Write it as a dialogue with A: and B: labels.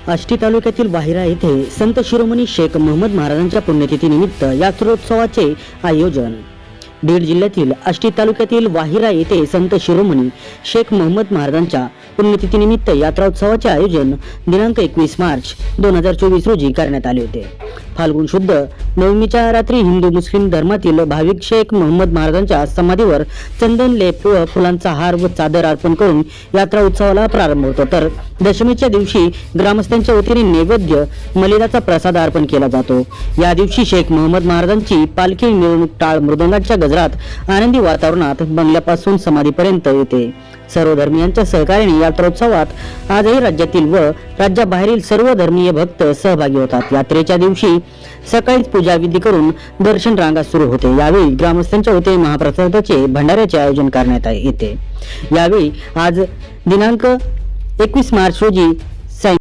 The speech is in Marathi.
A: आष्टी तालुक्यातील वाहिरा येथे संत शिरोमणी शेख महमद महाराजांच्या पुण्यतिथीनिमित्त यात्रोत्सवाचे आयोजन। बीड जिल्ह्यातील आष्टी तालुक्यातील वाहिरा येथे संत शिरोमणी शेख महमद महाराजांच्या पुण्यतिथीनिमित्त यात्रोत्सवाचे आयोजन दिनांक 21 मार्च 2024 रोजी करण्यात आले होते। फाल्गुन शुद्ध नवमीच्या रात्री हिंदू मुस्लिम धर्मातील भाविक शेख महमद महाराजांच्या समाधीवर चंदन लेप व फुलांचा हार व चादर अर्पण करून यात्रा उत्सवाला प्रारंभ होतो, तर दशमीच्या दिवशी ग्रामस्थांच्या वतीने नैवेद्य मलिदाचा प्रसाद अर्पण केला जातो। या दिवशी शेख महमद महाराजांची पालखी मिरवणूक टाळ मृदंगाच्या गजरात आनंदी वातावरणात बंगल्यापासून समाधीपर्यंत येते। सर्व धर्मियांच्या सहकार्याने यात्रोत्सवात आजही राज्यातील व राज्याबाहेरील सर्व धर्मीय भक्त सहभागी होतात। यात्रेच्या दिवशी सकाळीच पूजा विधी करून दर्शन रांगा सुरू होते। यावेळी ग्रामस्थांच्या वतीने महाप्रसादाचे भंडाऱ्याचे आयोजन करण्यात येते। यावेळी आज दिनांक 21 मार्च रोजी